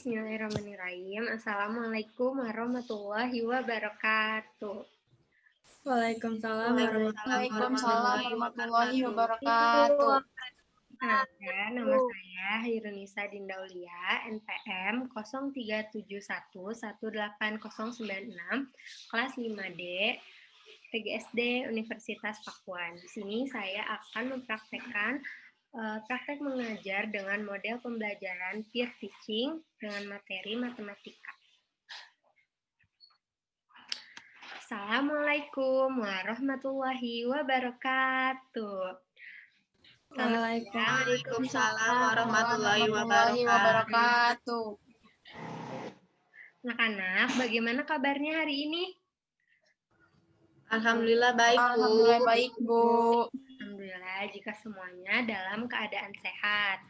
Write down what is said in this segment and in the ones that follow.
Bismillahirrahmanirrahim. Assalamualaikum warahmatullahi wabarakatuh. Waalaikumsalam warahmatullahi wabarakatuh. Perkenalkan, nama saya Hairunisa Dindaulia, NPM 0371180996, kelas 5D, PGSD Universitas Pakuan. Di sini saya akan mempraktekkan praktek mengajar dengan model pembelajaran peer teaching dengan materi matematika. Assalamualaikum warahmatullahi wabarakatuh. Waalaikumsalam warahmatullahi wabarakatuh. Anak-anak, bagaimana kabarnya hari ini? Alhamdulillah baik, Bu. Alhamdulillah baik, Bu. Alhamdulillah jika semuanya dalam keadaan sehat.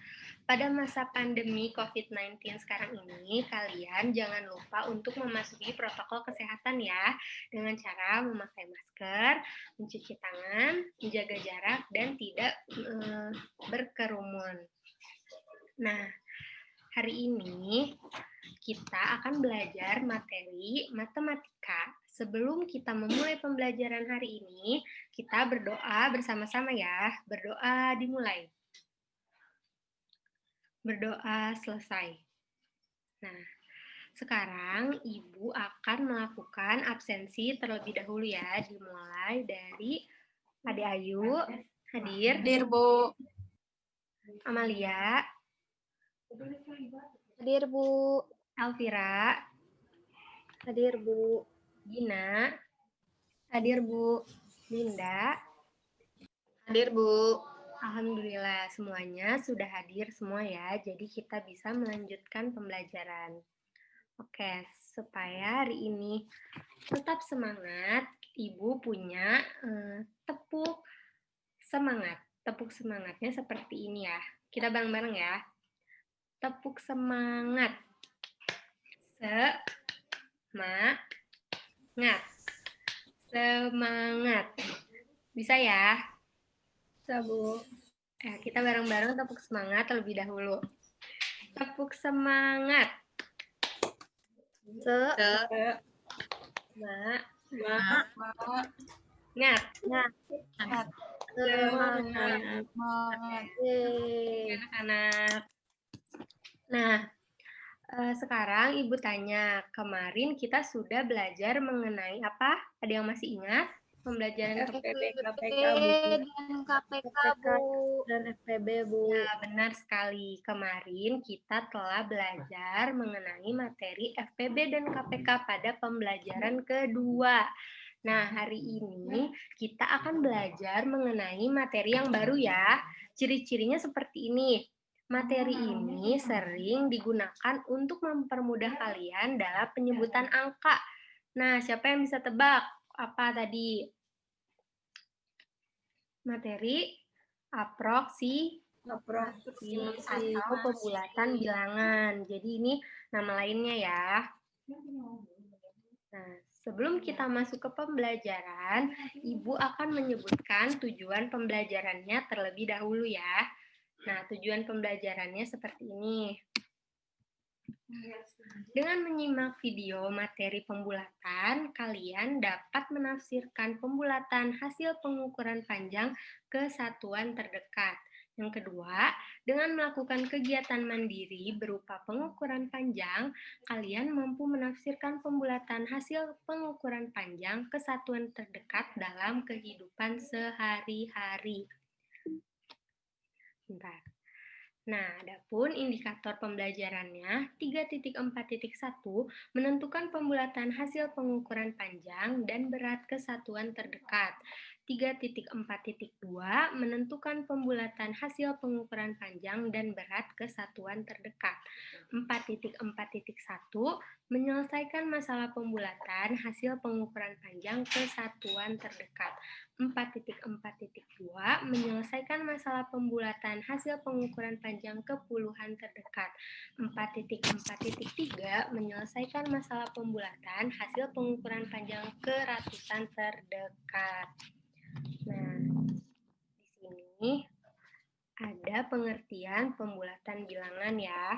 Pada masa pandemi COVID-19 sekarang ini, kalian jangan lupa untuk mematuhi protokol kesehatan ya, dengan cara memakai masker, mencuci tangan, menjaga jarak, dan tidak berkerumun. Nah, hari ini kita akan belajar materi matematika. Sebelum kita memulai pembelajaran hari ini, kita berdoa bersama-sama ya. Berdoa dimulai. Berdoa selesai. Nah, sekarang Ibu akan melakukan absensi terlebih dahulu ya. Dimulai dari Ade Ayu, hadir. Hadir, Bu. Amalia. Hadir, Bu. Elvira. Hadir, Bu. Gina. Hadir, Bu. Linda. Hadir, Bu. Alhamdulillah semuanya sudah hadir semua ya. Jadi kita bisa melanjutkan pembelajaran. Oke, supaya hari ini tetap semangat, Ibu punya tepuk semangat. Tepuk semangatnya seperti ini ya. Kita bareng-bareng ya. Tepuk semangat. Semangat. Bisa ya? Bisa, Bu. Kita bareng-bareng tepuk semangat terlebih dahulu. Tepuk semangat. Semangat. Anak-anak. Nah, sekarang Ibu tanya, kemarin kita sudah belajar mengenai apa? Ada yang masih ingat? Pembelajaran FPB, KPK, dan KPK, Bu. Dan FPB, Bu. Ya, benar sekali. Kemarin kita telah belajar mengenai materi FPB dan KPK pada pembelajaran kedua. Nah, hari ini kita akan belajar mengenai materi yang baru ya. Ciri-cirinya seperti ini. Materi ini sering digunakan untuk mempermudah kalian dalam penyebutan angka. Nah, siapa yang bisa tebak apa tadi? Materi aprosimasi atau pembulatan bilangan. Jadi ini nama lainnya ya. Nah, sebelum kita masuk ke pembelajaran, Ibu akan menyebutkan tujuan pembelajarannya terlebih dahulu ya. Nah, tujuan pembelajarannya seperti ini. Dengan menyimak video materi pembulatan, kalian dapat menafsirkan pembulatan hasil pengukuran panjang ke satuan terdekat. Yang kedua, dengan melakukan kegiatan mandiri berupa pengukuran panjang, kalian mampu menafsirkan pembulatan hasil pengukuran panjang ke satuan terdekat dalam kehidupan sehari-hari. Bentar. Nah, adapun indikator pembelajarannya 3.4.1 menentukan pembulatan hasil pengukuran panjang dan berat ke satuan terdekat. 3.4.2 menentukan pembulatan hasil pengukuran panjang dan berat ke satuan terdekat. 4.4.1 menyelesaikan masalah pembulatan hasil pengukuran panjang ke satuan terdekat. 4.4.2 menyelesaikan masalah pembulatan hasil pengukuran panjang ke puluhan terdekat. 4.4.3 menyelesaikan masalah pembulatan hasil pengukuran panjang ke ratusan terdekat. Nah, di sini ada pengertian pembulatan bilangan ya.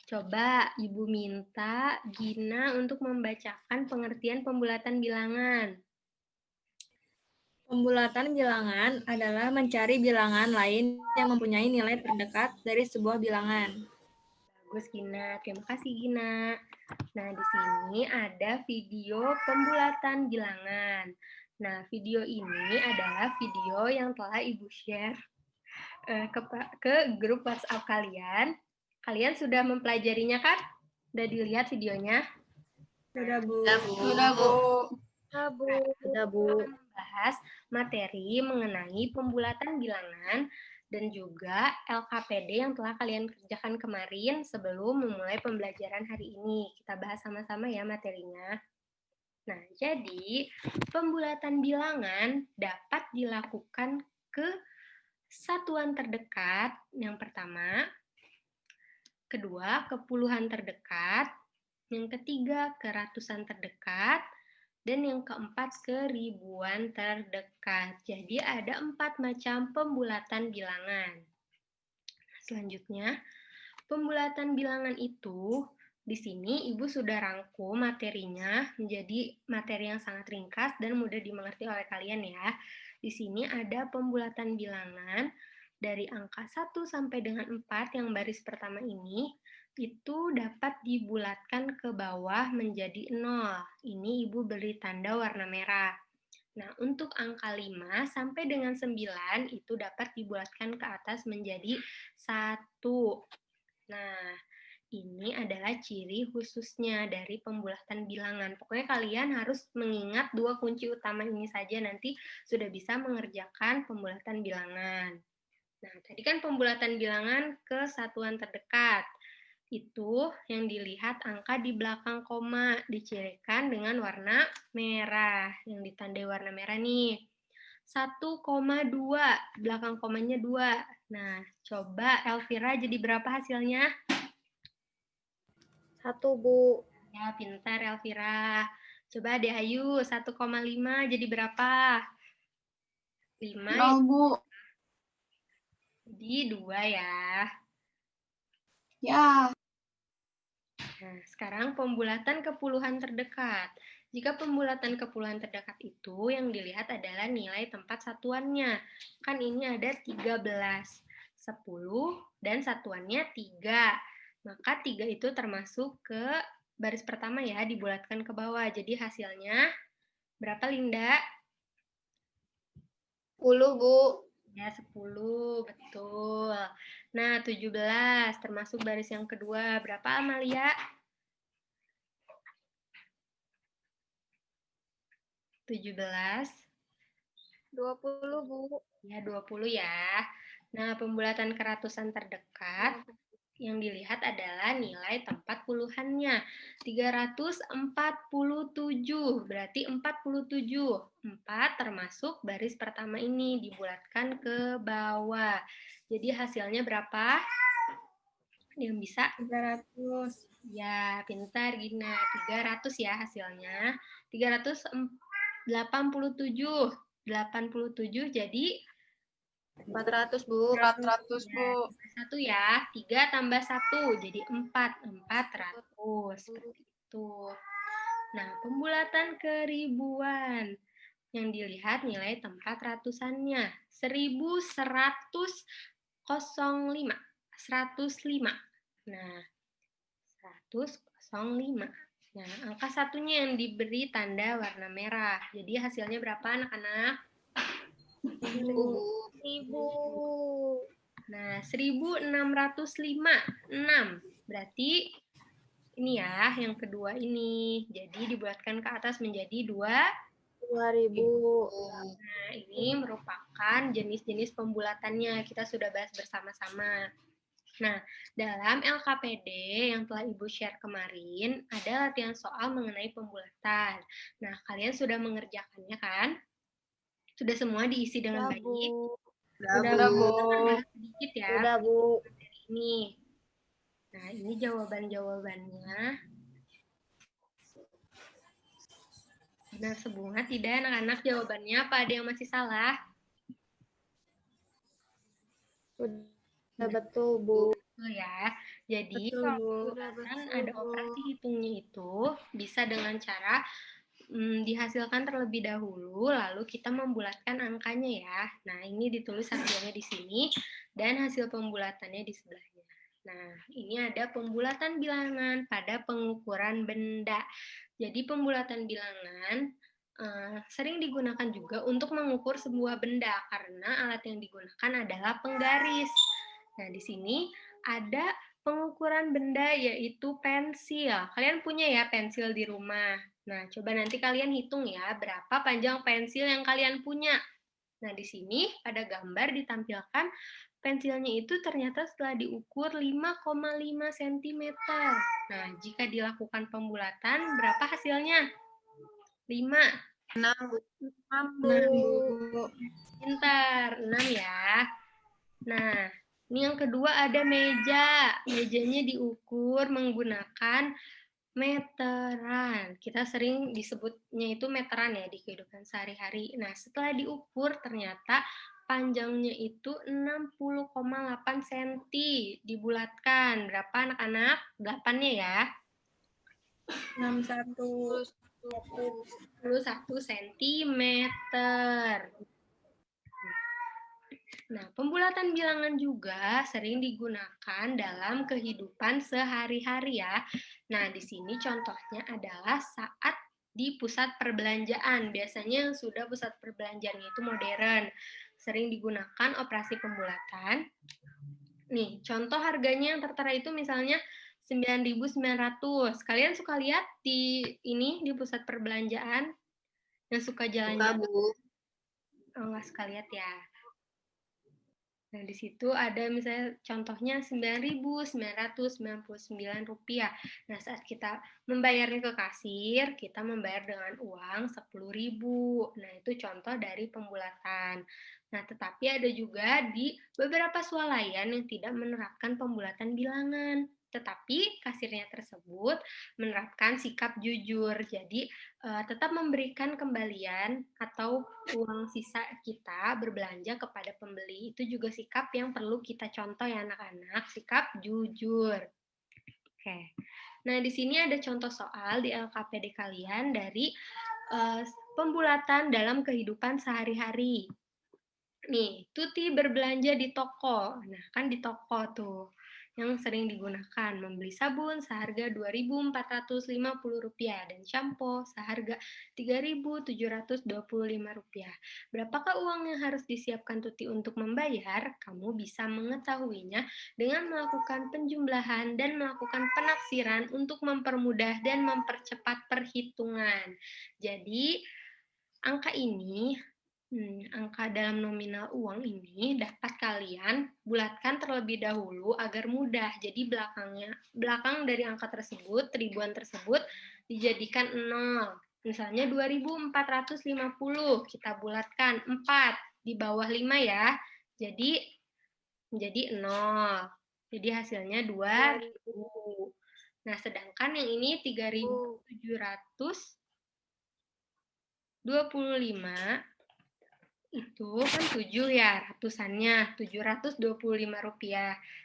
Coba Ibu minta Gina untuk membacakan pengertian pembulatan bilangan. Pembulatan bilangan adalah mencari bilangan lain yang mempunyai nilai terdekat dari sebuah bilangan. Bagus Gina, terima kasih Gina. Nah, di sini ada video pembulatan bilangan. Nah, video ini adalah video yang telah Ibu share ke grup WhatsApp kalian. Kalian sudah mempelajarinya kan? Sudah dilihat videonya? Sudah, Bu. Sudah, Bu. Sudah, Bu. Kita akan membahas materi mengenai pembulatan bilangan dan juga LKPD yang telah kalian kerjakan kemarin sebelum memulai pembelajaran hari ini. Kita bahas sama-sama ya materinya. Nah, jadi pembulatan bilangan dapat dilakukan ke satuan terdekat yang pertama, kedua ke puluhan terdekat, yang ketiga ke ratusan terdekat, dan yang keempat ke ribuan terdekat. Jadi ada 4 macam pembulatan bilangan. Selanjutnya, pembulatan bilangan itu di sini Ibu sudah rangkum materinya menjadi materi yang sangat ringkas dan mudah dimengerti oleh kalian ya. Di sini ada pembulatan bilangan dari angka 1 sampai dengan 4 yang baris pertama ini itu dapat dibulatkan ke bawah menjadi 0. Ini Ibu beri tanda warna merah. Nah, untuk angka 5 sampai dengan 9 itu dapat dibulatkan ke atas menjadi 1. Nah, ini adalah ciri khususnya dari pembulatan bilangan. Pokoknya kalian harus mengingat 2 kunci utama ini saja, nanti sudah bisa mengerjakan pembulatan bilangan. Nah, tadi kan pembulatan bilangan ke satuan terdekat. Itu yang dilihat angka di belakang koma, dicirikan dengan warna merah, yang ditandai warna merah nih. 1,2, belakang komanya 2. Nah, coba Elvira jadi berapa hasilnya? 1, Bu. Ya, pintar Elvira. Coba Ade Ayu, 1,5 jadi berapa? 5, 0, Bu. jadi 2 ya. Ya. Nah, sekarang pembulatan ke puluhan terdekat. Jika pembulatan ke puluhan terdekat itu yang dilihat adalah nilai tempat satuannya. Kan ini ada 13, 10, dan satuannya 3. Maka 3 itu termasuk ke baris pertama ya, dibulatkan ke bawah. Jadi hasilnya berapa Linda? 10, Bu. Ya, 10, betul. Nah, 17 termasuk baris yang kedua. Berapa Amalia? 17. 20, Bu. Ya, 20 ya. Nah, pembulatan ke ratusan terdekat yang dilihat adalah nilai tempat puluhannya. 347, berarti 47. 4 termasuk baris pertama ini, dibulatkan ke bawah. Jadi hasilnya berapa? Yang bisa? 300. Ya, pintar Gina. 300 ya hasilnya. 387. 87 jadi 400, Bu. 400, Bu. 1 ya. 3 tambah 1 jadi 4. 400. Seperti itu. Nah, pembulatan ke ribuan. Yang dilihat nilai tempat ratusannya. 1105. 105. Nah, 105. Nah, angka satunya yang diberi tanda warna merah. Jadi hasilnya berapa anak-anak? 1000. Nah, 1605. 6. Berarti ini ya, yang kedua ini. Jadi dibulatkan ke atas menjadi 2000. Nah, ini merupakan jenis-jenis pembulatannya. Kita sudah bahas bersama-sama. Nah, dalam LKPD yang telah Ibu share kemarin, ada latihan soal mengenai pembulatan. Nah, kalian sudah mengerjakannya kan? Sudah semua diisi dengan baik? Sudah, Bu. Sedikit ya. Sudah, Bu. Ini. Nah, ini jawaban-jawabannya. Benar sebunga tidak anak-anak jawabannya? Apa ada yang masih salah? Sudah betul, Bu. Betul ya. Jadi Betul, kalau Bu. pembulatan ada operasi hitungnya itu bisa dengan cara dihasilkan terlebih dahulu, lalu kita membulatkan angkanya ya. Nah, ini ditulis hasilnya di sini dan hasil pembulatannya di sebelahnya. Nah, ini ada pembulatan bilangan pada pengukuran benda. Jadi pembulatan bilangan sering digunakan juga untuk mengukur sebuah benda karena alat yang digunakan adalah penggaris. Nah, di sini ada pengukuran benda yaitu pensil. Kalian punya ya pensil di rumah. Nah, coba nanti kalian hitung ya berapa panjang pensil yang kalian punya. Nah, di sini pada gambar ditampilkan pensilnya itu ternyata setelah diukur 5,5 cm. Nah, jika dilakukan pembulatan, berapa hasilnya? 5. 6, Bu. 6, Bu. Pintar, 6 ya. Nah, ini yang kedua ada meja. Mejanya diukur menggunakan meteran. Kita sering disebutnya itu meteran ya di kehidupan sehari-hari. Nah, setelah diukur ternyata panjangnya itu 60,8 cm. Dibulatkan. Berapa anak-anak? 8-nya ya. 61. 61 cm. Nah, pembulatan bilangan juga sering digunakan dalam kehidupan sehari-hari ya. Nah, di sini contohnya adalah saat di pusat perbelanjaan. Biasanya yang sudah pusat perbelanjaan itu modern. Sering digunakan operasi pembulatan. Nih, contoh harganya yang tertera itu misalnya 9.900. Kalian suka lihat di ini di pusat perbelanjaan yang suka jalan-jalan? Bu. Nggak suka lihat ya. Nah, di situ ada misalnya contohnya Rp9.999. Nah, saat kita membayarnya ke kasir, kita membayar dengan uang 10.000. Nah, itu contoh dari pembulatan. Nah, tetapi ada juga di beberapa swalayan yang tidak menerapkan pembulatan bilangan. Tetapi kasirnya tersebut menerapkan sikap jujur. Jadi, tetap memberikan kembalian atau uang sisa kita berbelanja kepada pembeli. Itu juga sikap yang perlu kita contoh ya anak-anak, sikap jujur. Oke. Nah, di sini ada contoh soal di LKPD kalian dari pembulatan dalam kehidupan sehari-hari. Nih, Tuti berbelanja di toko. Nah, kan di toko tuh yang sering digunakan membeli sabun seharga Rp2.450 dan shampoo seharga Rp3.725. Berapakah uang yang harus disiapkan Tuti untuk membayar? Kamu bisa mengetahuinya dengan melakukan penjumlahan dan melakukan penaksiran untuk mempermudah dan mempercepat perhitungan. Jadi, angka ini angka dalam nominal uang ini dapat kalian bulatkan terlebih dahulu agar mudah. Jadi belakang dari angka tersebut, ribuan tersebut dijadikan 0. Misalnya 2.450, kita bulatkan 4 di bawah 5 ya. Jadi menjadi 0. Jadi hasilnya 2.000. Nah, sedangkan yang ini 3.725 itu kan 7 ya, ratusannya, Rp725.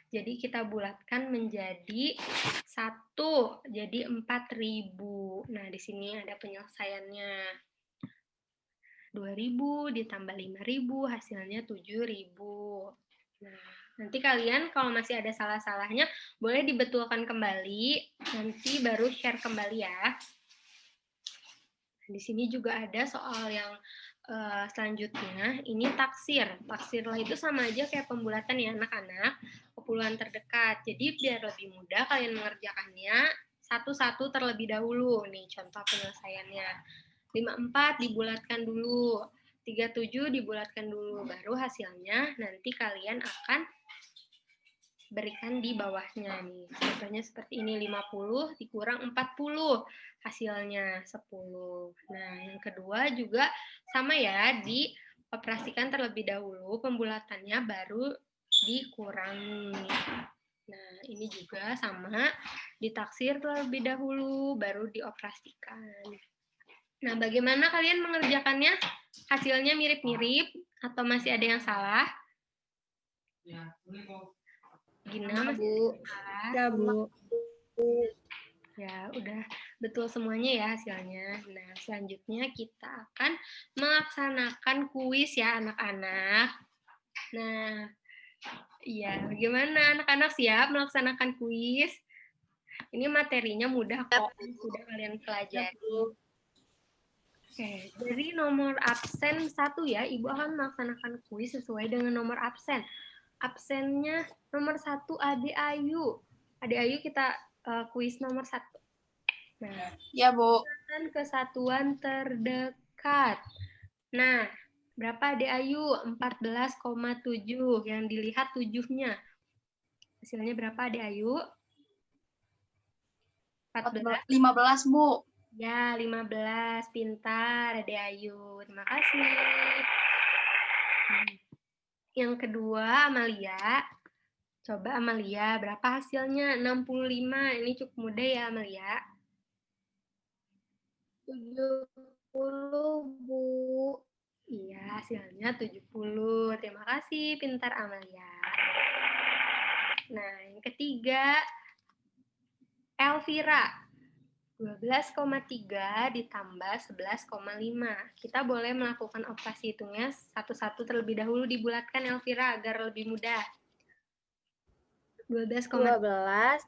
Jadi kita bulatkan menjadi 1, jadi 4.000. Nah, di sini ada penyelesaiannya. 2.000 ditambah 5.000, hasilnya 7.000. Nah, nanti kalian kalau masih ada salah-salahnya, boleh dibetulkan kembali, nanti baru share kembali ya. Di sini juga ada soal yang selanjutnya, ini taksir. Taksirlah itu sama aja kayak pembulatan ya anak-anak, kepuluhan terdekat. Jadi biar lebih mudah kalian mengerjakannya, satu-satu terlebih dahulu. Nih contoh penyelesaiannya. 54 dibulatkan dulu, 37 dibulatkan dulu, baru hasilnya nanti kalian akan berikan di bawahnya nih. Contohnya seperti ini, 50 dikurang 40, hasilnya 10. Nah, yang kedua juga sama ya, dioperasikan terlebih dahulu, pembulatannya baru dikurangi. Nah, ini juga sama, ditaksir terlebih dahulu, baru dioperasikan. Nah, bagaimana kalian mengerjakannya? Hasilnya mirip-mirip atau masih ada yang salah? Gina Sama, masih Bu. salah? Ya, Bu. Ya, udah betul semuanya ya hasilnya. Nah, selanjutnya kita akan melaksanakan kuis ya anak-anak. Nah, iya, bagaimana anak-anak siap melaksanakan kuis? Ini materinya mudah kok, sudah kalian pelajari. Oke, dari nomor absen 1 ya, Ibu akan melaksanakan kuis sesuai dengan nomor absen. Absennya nomor 1 Ade Ayu. Ade Ayu kita kuis nomor 1. Nah, Ya, Bu. kesatuan terdekat. Nah, berapa Ade Ayu? 14,7. Yang dilihat 7-nya. Hasilnya berapa Ade Ayu? 14. 15, Bu. Ya, 15. Pintar, Ade Ayu. Terima kasih. Yang kedua, Amalia. Coba Amalia, berapa hasilnya? 65. Ini cukup mudah ya, Amalia. 70, Bu. Iya, hasilnya 70. Terima kasih, pintar Amalia. Nah, yang ketiga, Elvira. 12,3 ditambah 11,5. Kita boleh melakukan operasi hitungnya satu-satu terlebih dahulu dibulatkan, Elvira, agar lebih mudah. 12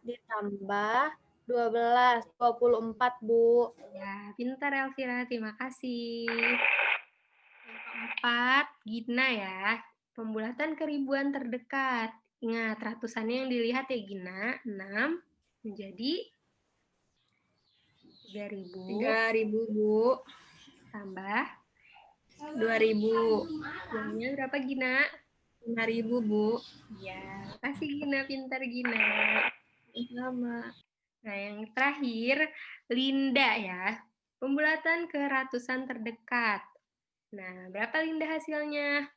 ditambah 12, 24, Bu. Ya, pintar Elvira, terima kasih. Yang keempat, Gina ya. Pembulatan ke ribuan terdekat. Ingat, ratusannya yang dilihat ya Gina. 6 menjadi 3.000. 3.000, Bu. Tambah 2.000. hasilnya berapa Gina? 5.000, Bu. Ya, kasih Gina, pintar Gina. Sama. Nah, yang terakhir, Linda ya. Pembulatan ke ratusan terdekat. Nah, berapa Linda hasilnya?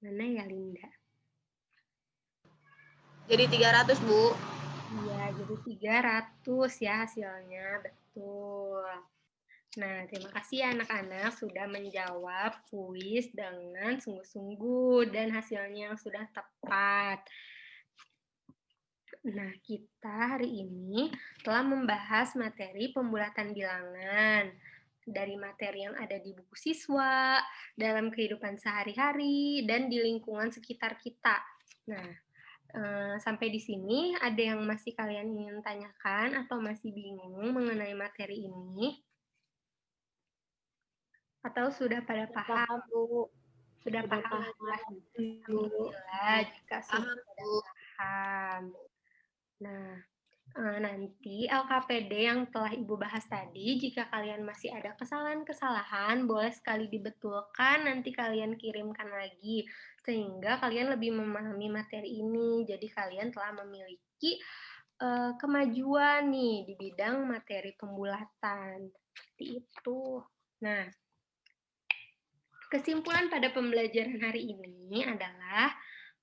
Mana ya Linda? Jadi 300, Bu. Iya, jadi 300 ya hasilnya. Betul. Nah, terima kasih ya anak-anak sudah menjawab kuis dengan sungguh-sungguh dan hasilnya yang sudah tepat. Nah, kita hari ini telah membahas materi pembulatan bilangan dari materi yang ada di buku siswa, dalam kehidupan sehari-hari, dan di lingkungan sekitar kita. Nah, sampai di sini ada yang masih kalian ingin tanyakan atau masih bingung mengenai materi ini? Atau sudah pada paham? Paham, Bu. Sudah Sudah paham? paham. Alhamdulillah jika sudah Paham, pada Bu. paham. Nah, nanti LKPD yang telah Ibu bahas tadi, jika kalian masih ada kesalahan-kesalahan, boleh sekali dibetulkan, nanti kalian kirimkan lagi, sehingga kalian lebih memahami materi ini. Jadi kalian telah memiliki kemajuan nih di bidang materi pembulatan. Seperti itu. Nah, kesimpulan pada pembelajaran hari ini adalah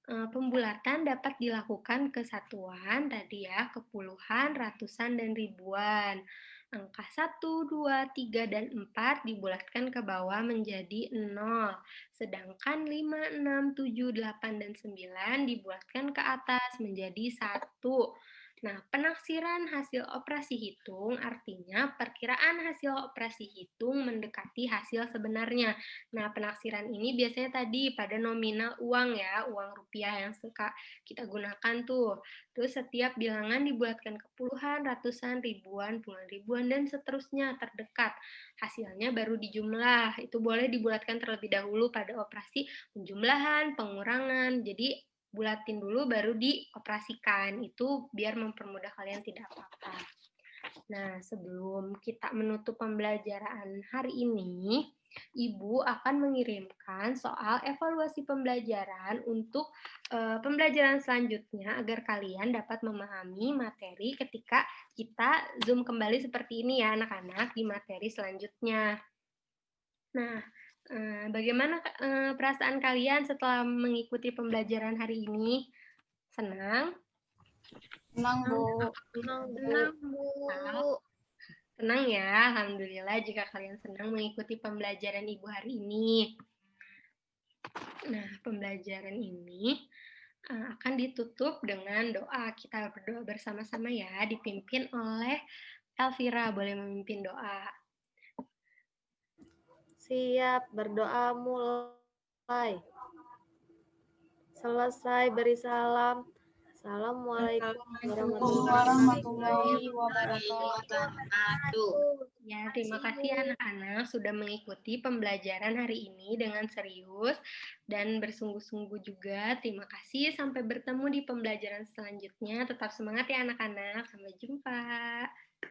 pembulatan dapat dilakukan ke satuan tadi ya, ke puluhan, ratusan, dan ribuan. Angka 1, 2, 3, dan 4 dibulatkan ke bawah menjadi 0. Sedangkan 5, 6, 7, 8, dan 9 dibulatkan ke atas menjadi 1. Nah, penaksiran hasil operasi hitung artinya perkiraan hasil operasi hitung mendekati hasil sebenarnya. Nah, penaksiran ini biasanya tadi pada nominal uang ya, uang rupiah yang suka kita gunakan tuh. Terus setiap bilangan dibulatkan ke puluhan, ratusan, ribuan, puluhan ribuan, dan seterusnya terdekat. Hasilnya baru dijumlah. Itu boleh dibulatkan terlebih dahulu pada operasi penjumlahan, pengurangan. Jadi bulatin dulu baru dioperasikan. Itu biar mempermudah kalian tidak apa-apa. Nah, sebelum kita menutup pembelajaran hari ini, Ibu akan mengirimkan soal evaluasi pembelajaran untuk pembelajaran selanjutnya agar kalian dapat memahami materi ketika kita Zoom kembali seperti ini ya anak-anak di materi selanjutnya. Nah, bagaimana perasaan kalian setelah mengikuti pembelajaran hari ini? Senang? Senang, Bu. Senang, Bu. Senang ya, Alhamdulillah jika kalian senang mengikuti pembelajaran Ibu hari ini. Nah, pembelajaran ini akan ditutup dengan doa. Kita berdoa bersama-sama ya, dipimpin oleh Elvira. Boleh memimpin doa. Siap, berdoa mulai. Selesai beri salam. Assalamualaikum Warahmatullahi wabarakatuh. Ya, terima kasih anak-anak sudah mengikuti pembelajaran hari ini dengan serius dan bersungguh-sungguh juga. Terima kasih, sampai bertemu di pembelajaran selanjutnya. Tetap semangat ya anak-anak. Sampai jumpa.